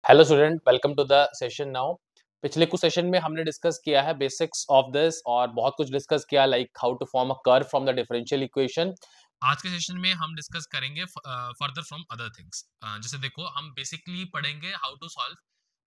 Hello student, welcome to the session now. पिछले कुछ session में हमने डिस्कस किया है बेसिक्स ऑफ दिस और बहुत कुछ डिस्कस किया like how to form a curve from the differential equation. आज के सेशन में हम डिस्कस करेंगे फर्दर फ्रॉम अदर थिंग्स। जैसे देखो, हम बेसिकली पढ़ेंगे how to solve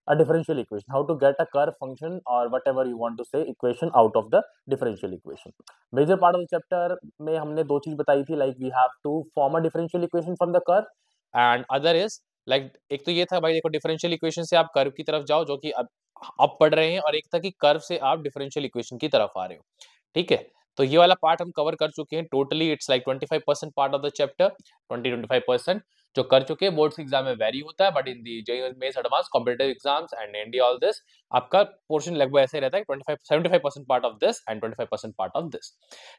a differential equation, how to get a curve function or whatever you want to say equation out of the differential equation. Major part of the chapter में हमने दो चीज बताई थी, like we have to form a differential equation from the curve and other is like एक तो ये था भाई, देखो differential equation से आप कर्व की तरफ जाओ जो कि अब पढ़ रहे हैं, और एक था कि कर्व से आप differential equation की तरफ आ रहे हो। ठीक है, तो ये वाला पार्ट हम कवर कर चुके हैं। Totally it's like 25% part of the chapter, 20-25% जो कर चुके हैं। बोर्ड्स एग्जाम में वेरी होता है, but in the JEE mains advance competitive exams and and all this आपका पोर्शन लगभग ऐसे रहता है, 25-75% part of this and 25% part of this.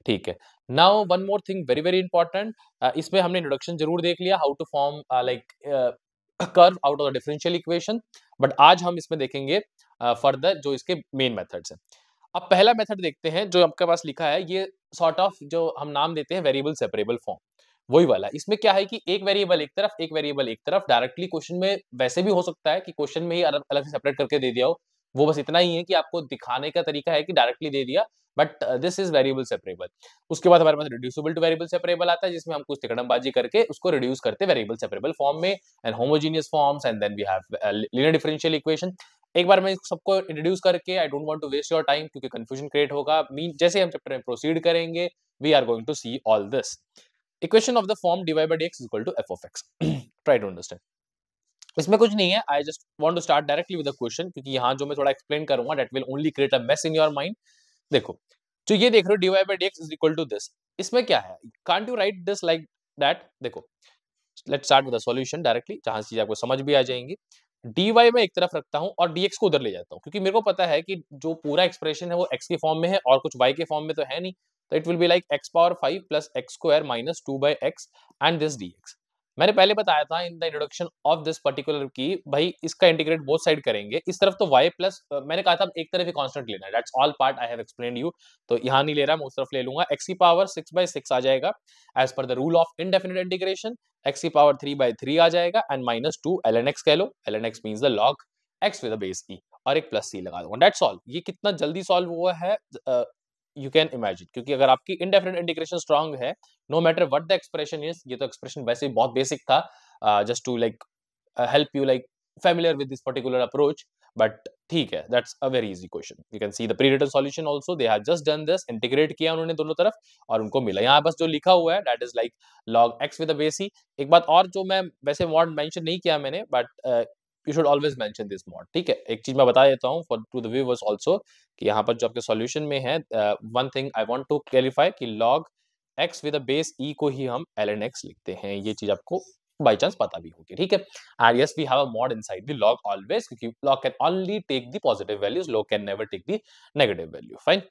ठीक है, now one more thing very very important. इसमें हमने इंट्रोडक्शन जरूर देख लिया, how to form like curve out of the differential equation, but आज हम इसमें देखेंगे फर्दर जो इसके मेन मेथड्स हैं। अब पहला मेथड देखते हैं जो आपके पास लिखा है, ये सॉर्ट ऑफ जो हम नाम देते हैं वेरिएबल सेपरेबल फॉर्म, वही वाला। इसमें क्या है कि एक वेरिएबल एक तरफ, एक वेरिएबल एक तरफ। डायरेक्टली क्वेश्चन में वैसे भी हो सकता है कि क्वेश्चन में ही अलग अलग से सेपरेट करके दे दिया हो, वो बस इतना ही है कि आपको दिखाने का तरीका है कि डायरेक्टली दे दिया, but this is variable separable. उसके बाद हमारे पास रिड्यूसिबल टू वेरिएबल सेपरेबल आता है, जिसमें हम कुछ तिकड़मबाजी करके उसको रिड्यूस करते वेरिएबल सेपरेबल फॉर्म में, and homogeneous forms, and then we have linear differential equation. एक बार मैं सबको इंट्रोड्यूस करके, I don't want to waste your time क्योंकि कंफ्यूजन क्रिएट होगा। मीन जैसे हम चैप्टर में प्रोसीड करेंगे, we are going to see all this. Equation of the form dy by dx is equal to f of x. Try to understand. इसमें कुछ नहीं है, I just want to start directly with the question, क्योंकि यहाँ जो मैं थोड़ा explain करूंगा that will only create a mess in your mind. देखो, जो ये देख रहे हो dy by dx is equal to this, इसमें क्या है? Can't you write this like that? देखो, let's start with the solution directly, जहां से आपको समझ भी आ जाएंगी। dy मैं एक तरफ रखता हूं और dx को उधर ले जाता हूं, क्योंकि मेरे को पता है कि जो पूरा एक्सप्रेशन है वो x के फॉर्म में है और कुछ y के फॉर्म में तो है नहीं। तो it will be like x power 5 plus x square minus 2 by x and this dx। मैंने पहले बताया था in the introduction of this particular की भाई इसका इंटीग्रेट बोथ साइड करेंगे। इस तरफ तो y प्लस, मैंने कहा था एक तरफ ही कांस्टेंट लेना है, that's all part I have explained you. तो यहाँ नहीं ले रहा, मैं उस तरफ ले लूंगा। x की पावर 6/6 आ जाएगा as per the rule of indefinite integration. x की पावर 3/3 आ जाएगा एंड माइनस 2 ln x कह लो, ln x means the log x with the base e, और एक प्लस c लगा दूंगा, दैट्स ऑल। ये कितना जल्दी सॉल्व हुआ है यू कैन इमेजिन, क्योंकि अगर आपकी इनडेफिनिट इंटीग्रेशन स्ट्रांग है, no matter what the expression is, ये तो एक्सप्रेशन वैसे भी बहुत बेसिक था, just to like help you like familiar with this particular approach, but ठीक है, that's a very easy question. You can see the pre-written solution also, they have just done this, integrate किया उन्होंने दोनों तरफ और उनको मिला। यहाँ बस जो लिखा हुआ है that is like log x with a base e। एक बात और जो मैं वैसे mod mention नहीं किया मैंने, but you should always mention this mod। ठीक है, एक चीज मैं बता देता हूँ for to the viewers also कि यहाँ पर जो आपके solution में है, one thing I want to clarify कि log x with a base e को ही हम ln x लिखते हैं, ये चीज आपको बाई चांस पता भी होगी। ठीक है, and yes we have a mod inside the log always, क्योंकि log can only take the positive values, log can never take the negative value. Fine.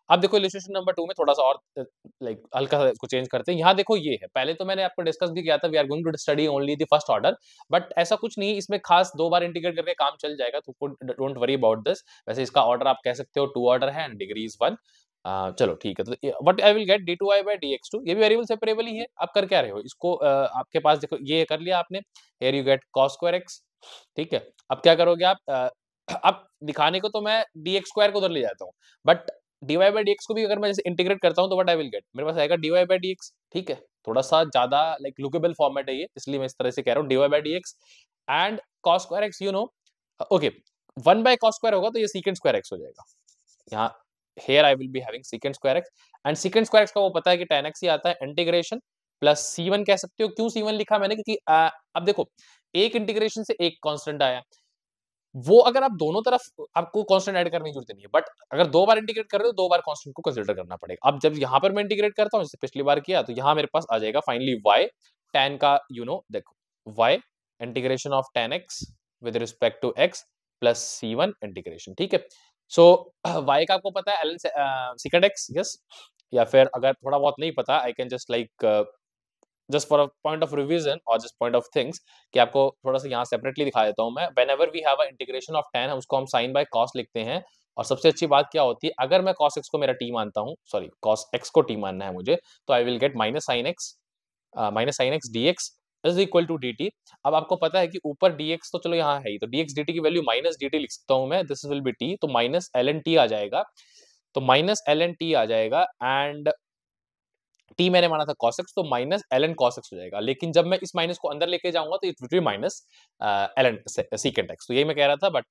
अब देखो इलस्ट्रेशन नंबर 2 में थोड़ा सा और लाइक हल्का सा इसको चेंज करते हैं। यहाँ देखो ये है, पहले तो मैंने आपको डिस्कस भी किया था, we are going to study only the first order, but ऐसा कुछ नहीं, इसमें खास 2 बार इंटीग्रेट करके काम चल जाएगा, तो डोंट वरी अबाउट दिस। वैसे इसका ऑर्डर आप कह सकते हो 2 ऑर्डर है एंड डिग्री इज 1। चलो ठीक है, तो what I will gate d2y by dx2, ये भी वेरिएबल सेपरेबल ही है। आप कर क्या रहे हो इसको, आपके पास देखो ये कर लिया आपने, here you get cos square x। ठीक है, अब क्या करोगे आप, अब दिखाने को तो मैं dx स्क्वायर को उधर ले जाता हूँ, बट dy by dx को भी अगर मैं जैसे इंटीग्रेट करता हूँ तो व्हाट आई विल गेट, मेरे पास आएगा dy by dx। ठीक है, थोड़ा सा ज्यादा लाइक लुकेबल फॉर्मेट है ये, इसलिए मैं इस तरह से कह रहा हूँ dy by dx and cos square x, you know. Okay, 1 by cos square होगा तो ये secant स्क्वायर x हो जाएगा। यहाँ here I will be having secant square x, and secant square x का वो पता है कि tan x ही आता है, इंटीग्रेशन प्लस c1 कह सकते हो। क्यों c1 लिखा मैंने, क्योंकि अब देखो एक इंटीग्रेशन से एक कांस्टेंट आया, वो अगर आप दोनों तरफ, आपको कांस्टेंट ऐड करने की जरूरत नहीं है, बट अगर 2 बार इंटीग्रेट कर रहे हो 2 बार कांस्टेंट को कंसीडर करना पड़ेगा। अब जब यहाँ पर मैं इंटीग्रेट करता हूँ, जैसे पिछली बार किया, तो यहाँ मेरे पास आ जाएगा फाइनली y tan का, यू नो, देखो y integration of tan x with respect to x plus c1 integration. ठीक है, सो y का आपको पता है ln secant x, यस। या फिर अगर थोड़ा बहुत नहीं पता, I can just like just for a point of revision और जस्ट पॉइंट ऑफ थिंग्स कि आपको थोड़ा सा यहाँ सेपरेटली दिखा देता हूँ मैं। Whenever we have a integration of tan, हम उसको हम sin बाय cos लिखते हैं। और सबसे अच्छी बात क्या होती है, अगर मैं cos x को मेरा t मानता हूँ, सॉरी cos x को t मानना है मुझे, तो I will get minus sin x dx is equal to dt। अब आपको पता है कि ऊपर dx तो चलो यहाँ है ही, तो dx dt की वैल्यू माइनस dt लिख सकता हूँ मैं, दिस विल बी t, तो माइनस ln t आ जाएगा, तो माइनस ln t आ जाएगा, एंड t मैंने माना था cos x, तो माइनस ln cos x हो जाएगा। लेकिन जब मैं इस माइनस को अंदर लेके जाऊंगा तो it will be minus ln secant x। तो यही मैं कह रहा था, बट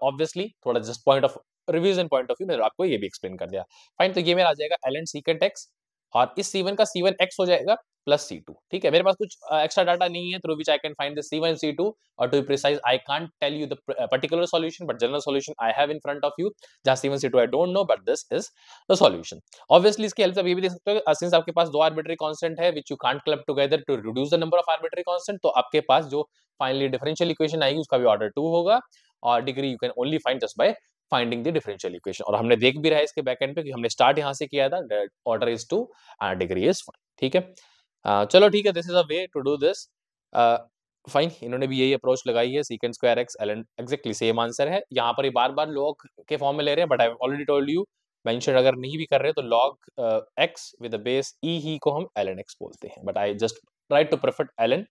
ऑब्वियसली थोड़ा just point of revision point of view मैंने आपको ये भी एक्सप्लेन कर दिया। फाइन, तो ये मेरा आ जाएगा ln secant x, और इस c1 का c1 x हो जाएगा प्लस c2। ठीक है, मेरे पास कुछ एक्स्ट्रा डाटा नहीं है through which I can find the c1 c2, और to be precise I can't tell you the particular solution, but general solution I have in front of you, जहां c1 c2 I don't know, but this is the solution. Obviously इसकी help से आप ये भी देख सकते हो, since आपके पास दो आर्बिट्री कांस्टेंट है which you can't club together to reduce the number of arbitrary constant, तो आपके पास जो फाइनली डिफरेंशियल इक्वेशन आएगी उसका भी ऑर्डर 2 होगा, और degree you can only find just by finding the differential equation. और हमने देख भी रहा है इसके बैक एंड पे कि हमने स्टार्ट यहां से किया था, order is 2 and degree is 1। ठीक है, चलो ठीक है, this is a way to do this. Fine, इन्होंने भी यही अप्रोच लगाई है, secant square x ln, exactly same answer है। यहाँ पर ये बार बार log के फॉर्म में ले रहे हैं, but I already told you, mention अगर नहीं भी कर रहे तो log x with the base e ही को हम ln x बोलते हैं, but I just try to prefer ln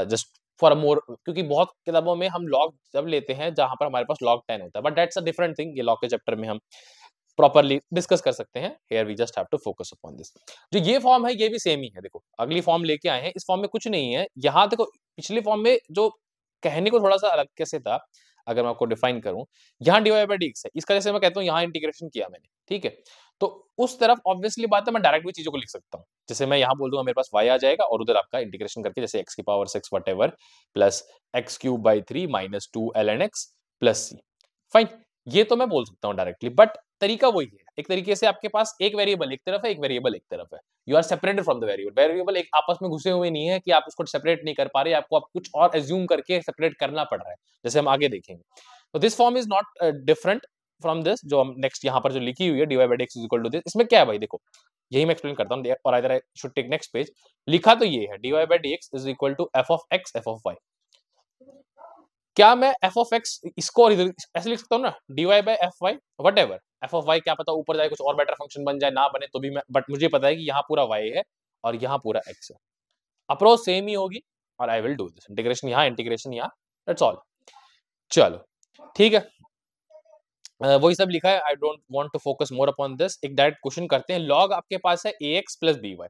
just for more, क्योंकि बहुत किताबों में हम log जब लेते हैं जहां पर हमारे पास log 10 होता है, but that's a different thing, ये log के चैप्टर में हम प्रॉपर्ली डिस्कस कर सकते हैं। Here we just have to focus upon this. जो ये फॉर्म है ये भी सेम ही है, देखो अगली फॉर्म लेके आए हैं, इस फॉर्म में कुछ नहीं है। यहाँ देखो पिछले फॉर्म में जो कहने को थोड़ा सा अलग कैसे था, अगर मैं आपको डिफाइन करूं, यहाँ dy बाई dx है, इसका जैसे मैं कहता हूँ यहाँ इंटीग्रेशन किया मैंने, ठीक है, तो उस तरफ ऑब्वियसली बात है मैं डायरेक्ट भी चीजों को लिख सकता हूँ, जैसे मैं यहाँ बोल दूंगा मेरे पास y आ जाएगा, और उधर आपका इंटीग्रेशन करके जैसे x की power 6 what ever plus x cube by 3 minus 2 ln x plus c। Fine, ये तो मैं बोल सकता हूँ डायरेक्टली, बट तरीका वही है। एक तरीके से आपके पास एक वेरिएबल एक तरफ है, एक वेरिएबल एक तरफ है, you are separated from the variable. Variable एक आपस में घुसे हुए नहीं है कि आप उसको सेपरेट नहीं कर पा रहे, आपको आप कुछ और एज्यूम करके सेपरेट करना पड़ रहा है, जैसे हम आगे देखेंगे। तो this form is not different from this, जो हम नेक्स्ट यहाँ पर जो लिखी हुई है dy by dx is equal to this. इसमें क्या है भाई, देखो यही मैं एक्सप्लेन करता हूँ, और I should take next page. लिखा तो ये है dy by dx is equal to f of x f of y। क्या मैं f of x इसको ऐसे लिख सकता हूँ ना, dy by f y what ever, f of y क्या पता ऊपर जाए कुछ और बेटर फंक्शन बन जाए, ना बने तो भी मैं, बट मुझे पता है कि यहाँ पूरा y है और यहाँ पूरा x है, अप्रोच सेम ही होगी, और I will do this integration यहाँ, इंटीग्रेशन यहाँ, दैट्स ऑल। चलो ठीक है, वही सब लिखा है, I don't want to focus more upon this. एक डायरेक्ट क्वेश्चन करते हैं, log आपके पास है ax प्लस by,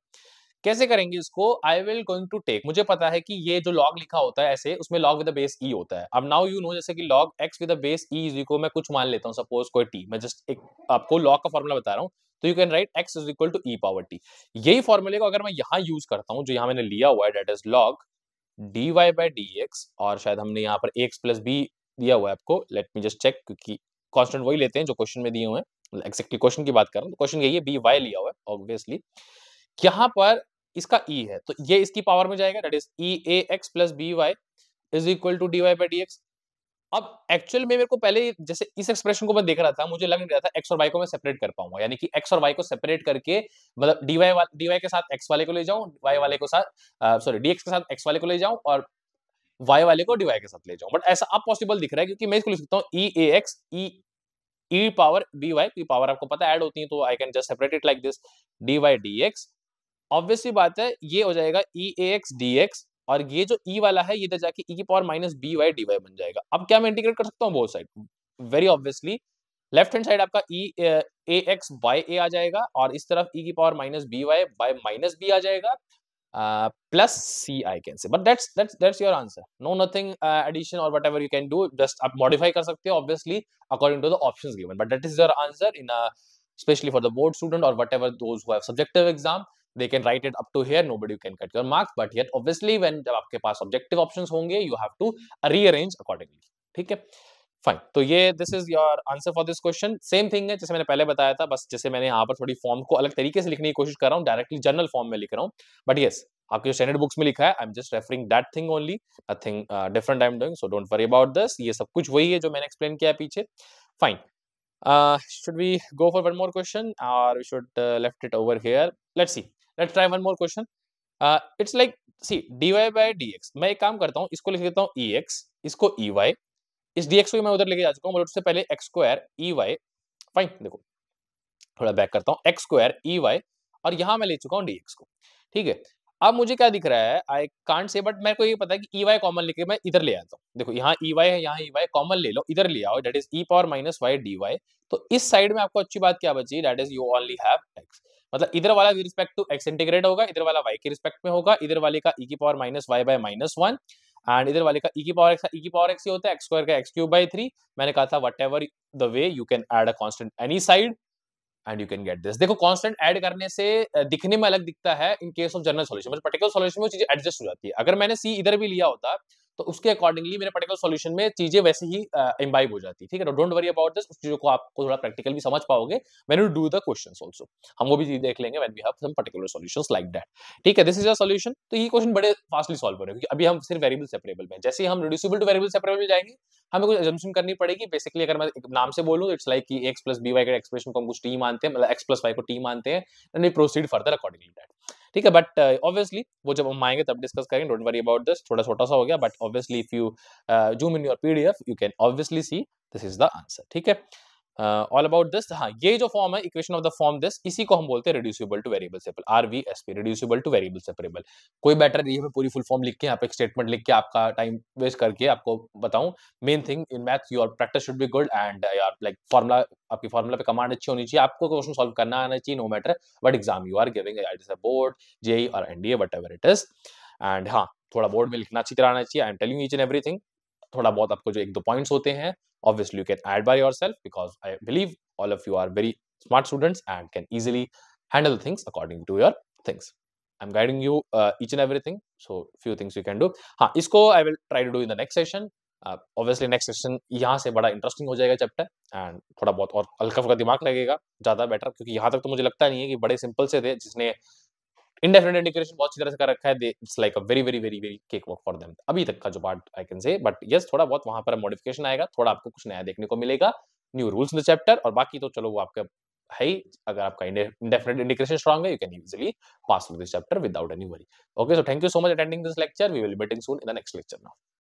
कैसे करेंगे इसको, I will going to take, मुझे पता है कि ये जो log लिखा होता है ऐसे, उसमें log with the base e होता है। अब नाउ यू नो, जैसे कि log x with the base e is equal, मैं कुछ मान लेता हूँ, सपोज कोई t, मैं जस्ट एक आपको log का फॉर्मूला बता रहा हूँ, तो you can write x is equal to e power t। यही फॉर्मूले को अगर मैं यहाँ यूज करता हूँ, जो यहाँ मैंने लिया हुआ है, that is log dy by dx, और शायद हमने यहाँ पर ax प्लस b दिया हुआ है आपको, लेट मी जस्ट चेक, क्योंकि कांस्टेंट वही लेते हैं जो क्वेश्चन में दिए हुए हैं, एक्जेक्टली क्वेश्चन की बात कर रहा हूँ, तो क्वेश्चन यही है, by लिया हुआ है ऑब्वियसली, यहाँ पर इसका e है, तो ये इसकी पावर में जाएगा, that is eax plus by is equal to dy by dx। अब एक्चुअल में मेरे को पहले जैसे इस एक्सप्रेशन को मैं देख रहा था, मुझे लग नहीं रहा था x और y को मैं सेपरेट कर पाऊंगा, यानी कि x और y को सेपरेट करके, मतलब dy के साथ x वाले को ले जाऊं, y वाले को साथ सॉरी dx के साथ x वाले को ले जाऊं, और y वाले को dy के साथ ले जाऊं, बट ऐसा अब पॉसिबल दिख रहा है, क्योंकि मैं इसको लिख सकता हूँ eax e पावर by की पावर आपको पता है ऐड होती है, तो I can just separate it like this, dy dx। Obviously बात है ये हो जाएगा eax dx, और ये जो e वाला है ये इधर जाके e की पावर माइनस by dy बन जाएगा। अब क्या मैं इंटीग्रेट कर सकता हूँ both side, very obviously left hand side आपका ax by a आ जाएगा, और इस तरफ e की power minus by by minus b आ जाएगा, plus c I can say, but that's your answer, no nothing addition और whatever you can do, just आप मॉडिफाई कर सकते हो obviously according to the options given, but that is your answer in especially for the board student or whatever those who have subjective exam, they can write it up to here, nobody can cut your marks, but yet obviously when जब आपके पास objective options होंगे you have to rearrange accordingly। ठीक है, fine, तो ये this is your answer for this question. Same thing है जैसे मैंने पहले बताया था, बस जैसे मैंने यहाँ पर थोड़ी फॉर्म को अलग तरीके से लिखने की कोशिश कर रहा हूँ, डायरेक्टली जनरल फॉर्म में लिख रहा हूँ, बट यस आपके जो स्टैंडर्ड बुक्स में लिखा है, I am just referring that thing only, nothing different I am doing, so don't worry about this, ये सब कुछ वही है जो मैंने एक्सप्लेन किया है पीछे। Fine, should we go for one more question or we should left it over here? Let's see, let's try one more question. It's like see dy by dx, मैं एक काम करता हूँ, इसको लिख देता हूँ ex, इसको ey, इस dx को मैं उधर लेके जा चुका हूँ, उससे पहले x स्क्वायर ey, फाइन, देखो थोड़ा बैक करता हूँ, x स्क्वायर ey, और यहाँ मैं ले चुका हूँ dx को, ठीक है। अब मुझे क्या दिख रहा है, आई कांट से, बट मेरे को ये पता है कि EY कॉमन लेके मैं इधर ले आता हूँ। देखो यहाँ EY है, यहाँ EY कॉमन ले लो, इधर ले आओ, that is e power minus y dy। तो इस साइड में आपको अच्छी बात क्या बची, that is you only have x। मतलब इधर वाला with respect to x integrate होगा, इधर वाला y के रिस्पेक्ट में होगा, इधर वाले का e की power minus y bye minus 1 and इधर वाले का e की पावर x, e की पावर x ही होता है, x स्क्वायर का x क्यूब बाय 3। मैंने कहा था whatever the way you can add a constant any side and you can get this. देखो कांस्टेंट ऐड करने से दिखने में अलग दिखता है in case of general solution, मतलब पर्टिकुलर सॉल्यूशन में वो चीजें एडजस्ट हो जाती है। अगर मैंने सी इधर भी लिया होता तो उसके अकॉर्डिंगली मेरे पर्टिकुलर सॉल्यूशन में चीजें वैसे ही इम्बाइब हो जाती, ठीक है। डोंट वरी अबाउट दिस, उस चीजों को आपको थोड़ा प्रैक्टिकल भी समझ पाओगे when you do the questions also. हम वो भी चीज देख लेंगे when we have some particular solutions like that, ठीक है। This is a solution. तो ये क्वेश्चन बड़े फास्टली सॉल्व हो रहे हैं क्योंकि अभी हम सिर्फ वेरिएबल सेपरेबल में, जैसे ही हम रिड्यूसिबल टू वेरिएबल सेपरेबल में जाएंगे हमें कुछ अजम्पशन करनी पड़ेगी। बेसिकली अगर मैं एक नाम से बोलूं, इट्स लाइक कि x प्लस by का एक्सप्रेशन को हम कुछ t मानते हैं, मतलब x प्लस y को t मानते हैं, and we proceed further accordingly that, ठीक है। बट ऑब्वियसली वो जब हम आएंगे तब डिस्कस करेंगे, डोंट वरी अबाउट दिस। थोड़ा छोटा सा हो गया, but obviously if you zoom in your PDF you can obviously see this is the answer, ठीक है। All about this. हाँ, ये जो फॉर्म है equation of the form this, इसी को हम बोलते हैं reducible two variable separable, RVSP, reducible two variable separable. कोई बेटर नहीं है मैं पूरी फुल फॉर्म लिख के यहाँ पे एक स्टेटमेंट लिख के आपका टाइम वेस्ट करके आपको बताऊं। Main thing in math your practice should be good and यार लाइक फॉर्मूला, आपकी फॉर्मूला पे कमांड अच्छी होनी चाहिए, आपको क्वेश्चन सॉल्व करना आना चाहिए no matter what exam you are giving, it is a board, JEE और NDA, whatever it is. And हाँ, थोड़ा बोर्ड में लिखना अच्छी तरह आना चाहिए। I am telling each and everything. थोड़ा बहुत आपको जो एक दो पॉइंट्स होते हैं obviously you can add by yourself because I believe all of you are very smart students and can easily handle things according to your things. I'm guiding you each and everything, so few things you can do. हाँ, इसको I will try to do in the next session. Obviously next session यहाँ से बड़ा interesting हो जाएगा chapter and थोड़ा बहुत और हल्का फुल्का दिमाग लगेगा, ज्यादा बेटर, क्योंकि यहाँ तक तो मुझे लगता नहीं है कि बड़े सिंपल से थे। जिसने इंडेफिनिट इंटीग्रेशन बहुत अच्छी तरह से कर रखा है, it's like a very very very very cake work for them अभी तक का जो part I can say. But yes, थोड़ा बहुत वहां पर मॉडिफिकेशन आएगा, थोड़ा आपको कुछ नया देखने को मिलेगा, new rules in the chapter, और बाकी तो चलो वो आपका है ही। अगर आपका इंडेफिनिट इंटीग्रेशन स्ट्रांग है you can easily pass through this chapter without any worry. Okay, so thank you so much attending this lecture, we will be meeting soon in the next lecture now.